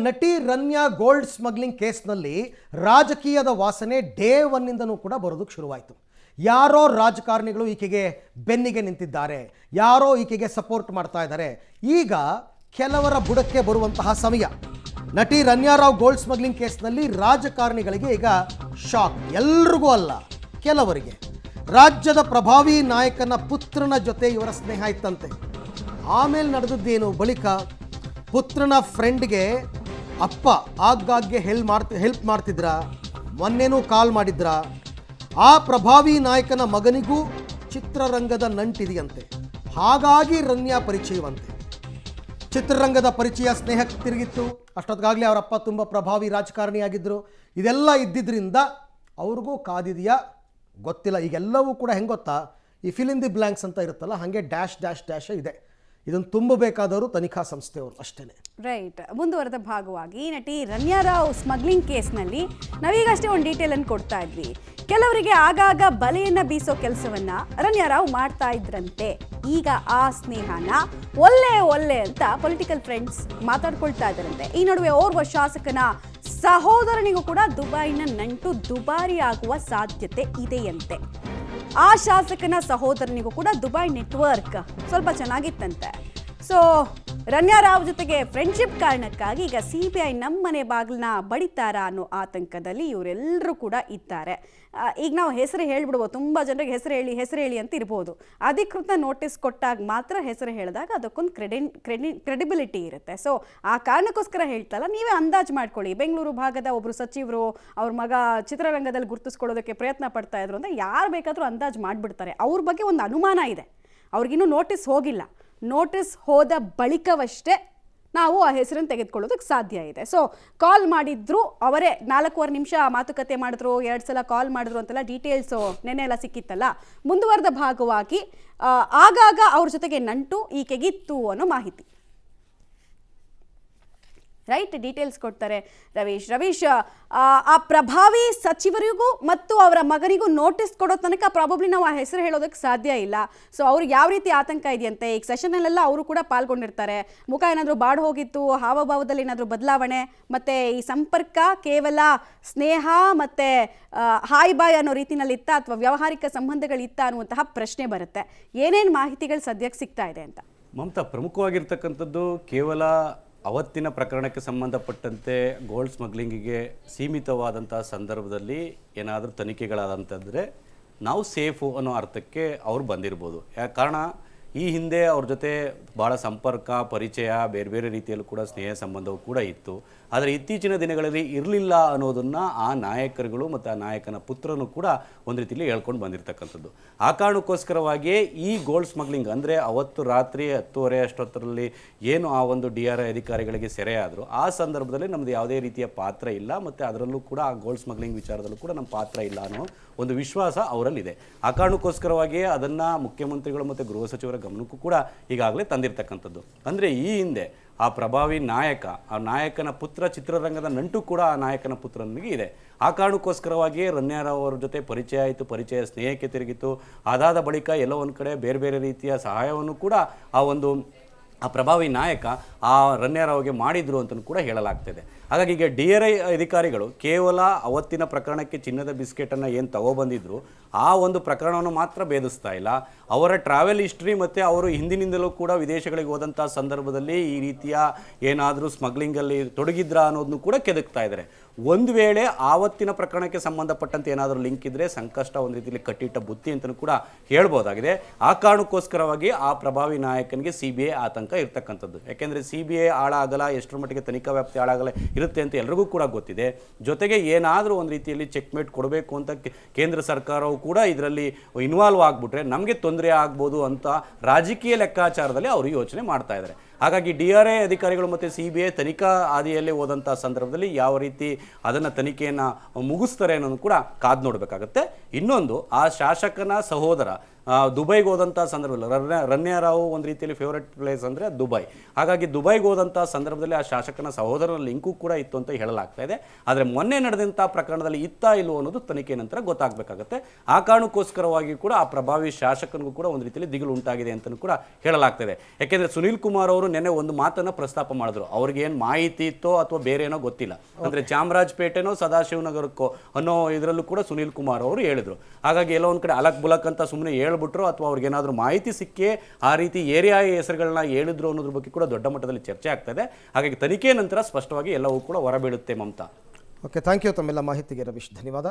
ನಟಿ Ranya gold smuggling ಕೇಸ್ನಲ್ಲಿ ರಾಜಕೀಯದ ವಾಸನೆ ಡೇ ಒನ್ನಿಂದನೂ ಕೂಡ ಬರೋದಕ್ಕೆ ಶುರುವಾಯಿತು. ಯಾರೋ ರಾಜಕಾರಣಿಗಳು ಈಕೆಗೆ ಬೆನ್ನಿಗೆ ನಿಂತಿದ್ದಾರೆ, ಯಾರೋ ಈಕೆಗೆ ಸಪೋರ್ಟ್ ಮಾಡ್ತಾ ಇದ್ದಾರೆ. ಈಗ ಕೆಲವರ ಬುಡಕ್ಕೆ ಬರುವಂತಹ ಸಮಯ. ನಟಿ ರನ್ಯಾ ರಾವ್ ಗೋಲ್ಡ್ ಸ್ಮಗ್ಲಿಂಗ್ ಕೇಸ್ನಲ್ಲಿ ರಾಜಕಾರಣಿಗಳಿಗೆ ಈಗ ಶಾಕ್. ಎಲ್ರಿಗೂ ಅಲ್ಲ, ಕೆಲವರಿಗೆ. ರಾಜ್ಯದ ಪ್ರಭಾವಿ ನಾಯಕನ ಪುತ್ರನ ಜೊತೆ ಇವರ ಸ್ನೇಹ ಇತ್ತಂತೆ. ಆಮೇಲೆ ನಡೆದದ್ದೇನು? ಬಳಿಕ ಪುತ್ರನ ಫ್ರೆಂಡ್ಗೆ ಅಪ್ಪ ಆಗಾಗ್ಗೆ ಹೆಲ್ಪ್ ಮಾಡ್ತಿದ್ರ, ಮೊನ್ನೆನೂ ಕಾಲ್ ಮಾಡಿದ್ರ. ಆ ಪ್ರಭಾವಿ ನಾಯಕನ ಮಗನಿಗೂ ಚಿತ್ರರಂಗದ ನಂಟಿದೆಯಂತೆ. ಹಾಗಾಗಿ ರನ್ಯಾ ಪರಿಚಯವಂತೆ. ಚಿತ್ರರಂಗದ ಪರಿಚಯ ಸ್ನೇಹಕ್ಕೆ ತಿರುಗಿತ್ತು. ಅಷ್ಟೊತ್ತಿಗಾಗಲೇ ಅವರಪ್ಪ ತುಂಬ ಪ್ರಭಾವಿ ರಾಜಕಾರಣಿಯಾಗಿದ್ದರು. ಇದೆಲ್ಲ ಇದ್ದಿದ್ದರಿಂದ ಅವ್ರಿಗೂ ಕಾದಿದೆಯಾ ಗೊತ್ತಿಲ್ಲ. ಈಗೆಲ್ಲವೂ ಕೂಡ ಹೆಂಗೆ ಗೊತ್ತಾ, ಈ ಫಿಲ್ ಇನ್ ದಿ ಬ್ಲ್ಯಾಂಕ್ಸ್ ಅಂತ ಇರುತ್ತಲ್ಲ, ಹಾಗೆ ಡ್ಯಾಶ್ ಡ್ಯಾಶ್ ಡ್ಯಾಶ್ ಇದೆ. ಇದನ್ನು ತುಂಬಬೇಕಾದವರು ತನಿಖಾ ಸಂಸ್ಥೆಯವರು ಅಷ್ಟೇ. ರೈಟ್. ಮುಂದುವರೆದ ಭಾಗವಾಗಿ ನಟಿ ರನ್ಯಾ ರಾವ್ ಸ್ಮಗ್ಲಿಂಗ್ ಕೇಸ್ನಲ್ಲಿ ನಾವೀಗಷ್ಟೇ ಒಂದು ಡೀಟೇಲನ್ನು ಕೊಡ್ತಾ ಇದ್ವಿ. ಕೆಲವರಿಗೆ ಆಗಾಗ ಬಲೆಯನ್ನು ಬೀಸೋ ಕೆಲಸವನ್ನ ರನ್ಯಾ ರಾವ್ ಮಾಡ್ತಾ ಇದ್ರಂತೆ. ಈಗ ಆ ಸ್ನೇಹನ ಒಲ್ಲೆ ಅಂತ ಪೊಲಿಟಿಕಲ್ ಫ್ರೆಂಡ್ಸ್ ಮಾತಾಡ್ಕೊಳ್ತಾ ಇದ್ದಾರಂತೆ. ಈ ನಡುವೆ ಓರ್ವ ಶಾಸಕನ ಸಹೋದರನಿಗೂ ಕೂಡ ದುಬೈನ ನಂಟು ದುಬಾರಿ ಆಗುವ ಸಾಧ್ಯತೆ ಇದೆಯಂತೆ. ಆ ಶಾಸಕನ ಸಹೋದರನಿಗೂ ಕೂಡ ದುಬೈ ನೆಟ್ವರ್ಕ್ ಸ್ವಲ್ಪ ಚೆನ್ನಾಗಿತ್ತಂತೆ. ಸೊ ರನ್ಯಾ ರಾವ್ ಜೊತೆಗೆ ಫ್ರೆಂಡ್ಶಿಪ್ ಕಾರಣಕ್ಕಾಗಿ ಈಗ CBI ನಮ್ಮನೆ ಬಾಗಿಲನ್ನ ಬಡಿತಾರಾ ಅನ್ನೋ ಆತಂಕದಲ್ಲಿ ಇವರೆಲ್ಲರೂ ಕೂಡ ಇದ್ದಾರೆ. ಈಗ ನಾವು ಹೆಸರು ಹೇಳ್ಬಿಡ್ಬೋದು, ತುಂಬ ಜನರಿಗೆ ಹೆಸರು ಹೇಳಿ ಅಂತ ಇರ್ಬೋದು. ಅಧಿಕೃತ ನೋಟಿಸ್ ಕೊಟ್ಟಾಗ ಮಾತ್ರ ಹೆಸರು ಹೇಳಿದಾಗ ಅದಕ್ಕೊಂದು ಕ್ರೆಡಿಬಿಲಿಟಿ ಇರುತ್ತೆ. ಸೊ ಆ ಕಾರಣಕ್ಕೋಸ್ಕರ ಹೇಳ್ತಲ್ಲ, ನೀವೇ ಅಂದಾಜು ಮಾಡ್ಕೊಳ್ಳಿ. ಬೆಂಗಳೂರು ಭಾಗದ ಒಬ್ಬರು ಸಚಿವರು ಅವ್ರ ಮಗ ಚಿತ್ರರಂಗದಲ್ಲಿ ಗುರುತಿಸ್ಕೊಳ್ಳೋದಕ್ಕೆ ಪ್ರಯತ್ನ ಪಡ್ತಾ ಇದ್ರು ಅಂತ ಯಾರು ಬೇಕಾದರೂ ಅಂದಾಜು ಮಾಡಿಬಿಡ್ತಾರೆ. ಅವ್ರ ಬಗ್ಗೆ ಒಂದು ಅನುಮಾನ ಇದೆ. ಅವ್ರಿಗಿನ್ನೂ ನೋಟಿಸ್ ಹೋಗಿಲ್ಲ. ನೋಟಿಸ್ ಹೋದ ಬಳಿಕವಷ್ಟೇ ನಾವು ಆ ಹೆಸರನ್ನು ತೆಗೆದುಕೊಳ್ಳೋದಕ್ಕೆ ಸಾಧ್ಯ ಇದೆ. ಸೊ ಕಾಲ್ ಮಾಡಿದ್ರು ಅವರೇ, 4.25 ನಿಮಿಷ ಮಾತುಕತೆ ಮಾಡಿದ್ರು, 2 ಸಲ ಕಾಲ್ ಮಾಡಿದ್ರು ಅಂತೆಲ್ಲ ಡೀಟೇಲ್ಸು ನೆನ್ನೆ ಎಲ್ಲ ಸಿಕ್ಕಿತ್ತಲ್ಲ. ಮುಂದುವರೆದ ಭಾಗವಾಗಿ ಆಗಾಗ ಅವ್ರ ಜೊತೆಗೆ ನಂಟು ಈಕೆಗಿತ್ತು ಅನ್ನೋ ಮಾಹಿತಿ. ರೈಟ್. ಡೀಟೇಲ್ಸ್ ಕೊಡ್ತಾರೆ ರವೀಶ್. ಆ ಪ್ರಭಾವಿ ಸಚಿವರಿಗೂ ಮತ್ತು ಅವರ ಮಗನಿಗೂ ನೋಟಿಸ್ ಕೊಡೋ ತನಕ ಪ್ರಾಬಬ್ಲಿ ನಾವು ಆ ಹೆಸರು ಹೇಳೋದಕ್ಕೆ ಸಾಧ್ಯ ಇಲ್ಲ. ಸೊ ಅವ್ರಿಗೆ ಯಾವ ರೀತಿ ಆತಂಕ ಇದೆಯಂತೆ, ಈಗ ಸೆಷನಲ್ಲೆಲ್ಲ ಅವರು ಕೂಡ ಪಾಲ್ಗೊಂಡಿರ್ತಾರೆ. ಮುಖ ಏನಾದರೂ ಬಾಡ್ ಹೋಗಿತ್ತು, ಹಾವಭಾವದಲ್ಲಿ ಏನಾದರೂ ಬದಲಾವಣೆ, ಮತ್ತು ಈ ಸಂಪರ್ಕ ಕೇವಲ ಸ್ನೇಹ ಮತ್ತು ಹಾಯ್ ಬಾಯ್ ಅನ್ನೋ ರೀತಿನಲ್ಲಿತ್ತ ಅಥವಾ ವ್ಯಾವಹಾರಿಕ ಸಂಬಂಧಗಳಿತ್ತ ಅನ್ನುವಂತಹ ಪ್ರಶ್ನೆ ಬರುತ್ತೆ. ಏನೇನು ಮಾಹಿತಿಗಳು ಸದ್ಯಕ್ಕೆ ಸಿಗ್ತಾ ಇದೆ ಅಂತ? ಮಮತಾ, ಪ್ರಮುಖವಾಗಿರ್ತಕ್ಕಂಥದ್ದು ಕೇವಲ ಅವತ್ತಿನ ಪ್ರಕರಣಕ್ಕೆ ಸಂಬಂಧಪಟ್ಟಂತೆ ಗೋಲ್ಡ್ ಸ್ಮಗ್ಲಿಂಗಿಗೆ ಸೀಮಿತವಾದಂಥ ಸಂದರ್ಭದಲ್ಲಿ ಏನಾದರೂ ತನಿಖೆಗಳಾದಂತಂದರೆ ನಾವು ಸೇಫು ಅನ್ನೋ ಅರ್ಥಕ್ಕೆ ಅವ್ರು ಬಂದಿರ್ಬೋದು. ಕಾರಣ ಈ ಹಿಂದೆ ಅವ್ರ ಜೊತೆ ಭಾಳ ಸಂಪರ್ಕ, ಪರಿಚಯ, ಬೇರೆ ಬೇರೆ ರೀತಿಯಲ್ಲೂ ಕೂಡ ಸ್ನೇಹ ಸಂಬಂಧವು ಕೂಡ ಇತ್ತು. ಆದರೆ ಇತ್ತೀಚಿನ ದಿನಗಳಲ್ಲಿ ಇರಲಿಲ್ಲ ಅನ್ನೋದನ್ನು ಆ ನಾಯಕರುಗಳು ಮತ್ತು ಆ ನಾಯಕನ ಪುತ್ರನು ಕೂಡ ಒಂದು ರೀತಿಯಲ್ಲಿ ಹೇಳ್ಕೊಂಡು ಬಂದಿರತಕ್ಕಂಥದ್ದು. ಆ ಕಾರಣಕ್ಕೋಸ್ಕರವಾಗಿಯೇ ಈ ಗೋಲ್ಡ್ ಸ್ಮಗ್ಲಿಂಗ್ ಅಂದರೆ ಅವತ್ತು ರಾತ್ರಿ 10:30 ಅಷ್ಟೊತ್ತರಲ್ಲಿ ಏನು ಆ ಒಂದು DRI ಅಧಿಕಾರಿಗಳಿಗೆ ಸೆರೆಯಾದರು, ಆ ಸಂದರ್ಭದಲ್ಲಿ ನಮ್ಮದು ಯಾವುದೇ ರೀತಿಯ ಪಾತ್ರ ಇಲ್ಲ, ಮತ್ತು ಅದರಲ್ಲೂ ಕೂಡ ಆ ಗೋಲ್ಡ್ ಸ್ಮಗ್ಲಿಂಗ್ ವಿಚಾರದಲ್ಲೂ ಕೂಡ ನಮ್ಮ ಪಾತ್ರ ಇಲ್ಲ ಅನ್ನೋ ಒಂದು ವಿಶ್ವಾಸ ಅವರಲ್ಲಿದೆ. ಆ ಕಾರಣಕ್ಕೋಸ್ಕರವಾಗಿಯೇ ಅದನ್ನು ಮುಖ್ಯಮಂತ್ರಿಗಳು ಮತ್ತು ಗೃಹ ಸಚಿವರ ಗಮನಕ್ಕೂ ಕೂಡ ಈಗಾಗಲೇ ತಂದಿರತಕ್ಕಂಥದ್ದು. ಅಂದರೆ ಈ ಹಿಂದೆ ಆ ಪ್ರಭಾವಿ ನಾಯಕ, ಆ ನಾಯಕನ ಪುತ್ರ ಚಿತ್ರರಂಗದ ನಂಟು ಕೂಡ ಆ ನಾಯಕನ ಪುತ್ರನಿಗೆ ಇದೆ. ಆ ಕಾರಣಕ್ಕೋಸ್ಕರವಾಗಿಯೇ ರನ್ಯಾ ರಾವ್ ಅವ್ರ ಜೊತೆ ಪರಿಚಯ ಆಯಿತು, ಪರಿಚಯ ಸ್ನೇಹಕ್ಕೆ ತಿರುಗಿತು. ಅದಾದ ಬಳಿಕ ಎಲ್ಲೋ ಒಂದು ಕಡೆ ಬೇರೆ ಬೇರೆ ರೀತಿಯ ಸಹಾಯವನ್ನು ಕೂಡ ಆ ಪ್ರಭಾವಿ ನಾಯಕ ಆ ರನ್ಯಾ ರಾವ್ಗೆ ಮಾಡಿದ್ರು ಅಂತಲೂ ಕೂಡ ಹೇಳಲಾಗ್ತಿದೆ. ಹಾಗಾಗಿ ಈಗ DRI ಅಧಿಕಾರಿಗಳು ಕೇವಲ ಅವತ್ತಿನ ಪ್ರಕರಣಕ್ಕೆ ಚಿನ್ನದ ಬಿಸ್ಕೆಟನ್ನು ಏನು ತಗೊಬಂದಿದ್ರು ಆ ಒಂದು ಪ್ರಕರಣವನ್ನು ಮಾತ್ರ ಭೇದಿಸ್ತಾ ಇಲ್ಲ, ಅವರ ಟ್ರಾವೆಲ್ ಹಿಸ್ಟ್ರಿ ಮತ್ತು ಅವರು ಹಿಂದಿನಿಂದಲೂ ಕೂಡ ವಿದೇಶಗಳಿಗೆ ಹೋದಂಥ ಸಂದರ್ಭದಲ್ಲಿ ಈ ರೀತಿಯ ಏನಾದರೂ ಸ್ಮಗ್ಲಿಂಗಲ್ಲಿ ತೊಡಗಿದ್ರಾ ಅನ್ನೋದನ್ನು ಕೂಡ ಕೆದಕ್ತಾ ಇದ್ದಾರೆ. ಒಂದು ವೇಳೆ ಆವತ್ತಿನ ಪ್ರಕರಣಕ್ಕೆ ಸಂಬಂಧಪಟ್ಟಂತೆ ಏನಾದರೂ ಲಿಂಕ್ ಇದ್ದರೆ ಸಂಕಷ್ಟ ಒಂದು ರೀತಿಯಲ್ಲಿ ಕಟ್ಟಿಟ್ಟ ಬುತ್ತಿ ಅಂತಲೂ ಕೂಡ ಹೇಳ್ಬೋದಾಗಿದೆ. ಆ ಕಾರಣಕ್ಕೋಸ್ಕರವಾಗಿ ಆ ಪ್ರಭಾವಿ ನಾಯಕನಿಗೆ CBI ಆತಂಕ ಇರ್ತಕ್ಕಂಥದ್ದು. ಯಾಕೆಂದರೆ CBI ಆಳಾಗಲ್ಲ, ಎಷ್ಟರ ಮಟ್ಟಿಗೆ ತನಿಖಾ ವ್ಯಾಪ್ತಿ ಆಳಾಗಲ್ಲ ಇರುತ್ತೆ ಅಂತ ಎಲ್ರಿಗೂ ಕೂಡ ಗೊತ್ತಿದೆ. ಜೊತೆಗೆ ಏನಾದರೂ ಒಂದು ರೀತಿಯಲ್ಲಿ ಚೆಕ್ಮೇಟ್ ಕೊಡಬೇಕು ಅಂತ ಕೇಂದ್ರ ಸರ್ಕಾರವು ಕೂಡ ಇದರಲ್ಲಿ ಇನ್ವಾಲ್ವ್ ಆಗಿಬಿಟ್ರೆ ನಮಗೆ ತೊಂದರೆ ಆಗ್ಬೋದು ಅಂತ ರಾಜಕೀಯ ಲೆಕ್ಕಾಚಾರದಲ್ಲಿ ಅವರು ಯೋಚನೆ ಮಾಡ್ತಾ ಇದ್ದಾರೆ. ಹಾಗಾಗಿ DRI ಅಧಿಕಾರಿಗಳು ಮತ್ತು CBI ತನಿಖಾ ಹಾದಿಯಲ್ಲೇ ಹೋದಂಥ ಸಂದರ್ಭದಲ್ಲಿ ಯಾವ ರೀತಿ ಅದನ್ನು ತನಿಖೆಯನ್ನು ಮುಗಿಸ್ತಾರೆ ಅನ್ನೋದು ಕೂಡ ಕಾದು ನೋಡಬೇಕಾಗತ್ತೆ. ಇನ್ನೊಂದು, ಆ ಶಾಸಕನ ಸಹೋದರ ದುಬೈಗೆ ಹೋದಂಥ ಸಂದರ್ಭದಲ್ಲಿ ರನ್ಯಾ ರಾವ್ ಒಂದು ರೀತಿಯಲ್ಲಿ ಫೇವರೆಟ್ ಪ್ಲೇಸ್ ಅಂದರೆ ದುಬೈ. ಹಾಗಾಗಿ ದುಬೈಗೆ ಹೋದಂಥ ಸಂದರ್ಭದಲ್ಲಿ ಆ ಶಾಸಕನ ಸಹೋದರನ ಲಿಂಕು ಕೂಡ ಇತ್ತು ಅಂತ ಹೇಳಲಾಗ್ತಾ ಇದೆ. ಆದರೆ ಮೊನ್ನೆ ನಡೆದಂಥ ಪ್ರಕರಣದಲ್ಲಿ ಇತ್ತಾ ಇಲ್ಲವೋ ಅನ್ನೋದು ತನಿಖೆ ನಂತರ ಗೊತ್ತಾಗಬೇಕಾಗುತ್ತೆ. ಆ ಕಾರಣಕ್ಕೋಸ್ಕರವಾಗಿ ಕೂಡ ಆ ಪ್ರಭಾವಿ ಶಾಸಕನಿಗೂ ಕೂಡ ಒಂದು ರೀತಿಯಲ್ಲಿ ದಿಗಿಲು ಉಂಟಾಗಿದೆ ಅಂತಲೂ ಕೂಡ ಹೇಳಲಾಗ್ತದೆ. ಯಾಕೆಂದರೆ ಸುನೀಲ್ ಕುಮಾರ್ ಅವರು ನೆನ್ನೆ ಒಂದು ಮಾತನ್ನು ಪ್ರಸ್ತಾಪ ಮಾಡಿದ್ರು. ಅವ್ರಿಗೆ ಏನು ಮಾಹಿತಿ ಇತ್ತೋ ಅಥವಾ ಬೇರೆ ಏನೋ ಗೊತ್ತಿಲ್ಲ, ಅಂದರೆ ಚಾಮರಾಜಪೇಟೆನೋ ಸದಾಶಿವನಗರಕ್ಕೋ ಅನ್ನೋ ಇದರಲ್ಲೂ ಕೂಡ ಸುನೀಲ್ ಕುಮಾರ್ ಅವರು ಹೇಳಿದ್ರು. ಹಾಗಾಗಿ ಎಲ್ಲೋ ಒಂದು ಕಡೆ ಅಲಕ್ ಬುಲಕ್ ಅಂತ ಸುಮ್ಮನೆ ಹೇಳ್ಬಿಟ್ರು ಅಥವಾ ಅವ್ರಿಗೇನಾದರೂ ಮಾಹಿತಿ ಸಿಕ್ಕೇ ಆ ರೀತಿ ಏರಿಯಾ ಹೆಸರುಗಳನ್ನ ಹೇಳಿದ್ರು ಅನ್ನೋದ್ರ ಬಗ್ಗೆ ಕೂಡ ದೊಡ್ಡ ಮಟ್ಟದಲ್ಲಿ ಚರ್ಚೆ ಆಗ್ತಾ ಇದೆ. ಹಾಗಾಗಿ ತನಿಖೆ ನಂತರ ಸ್ಪಷ್ಟವಾಗಿ ಎಲ್ಲವೂ ಕೂಡ ಹೊರಬೀಳುತ್ತೆ ಮಮತಾ. ಓಕೆ, ಥ್ಯಾಂಕ್ ಯು ತಮ್ಮೆಲ್ಲ ಮಾಹಿತಿಗೆ ರವೀಶ್, ಧನ್ಯವಾದ.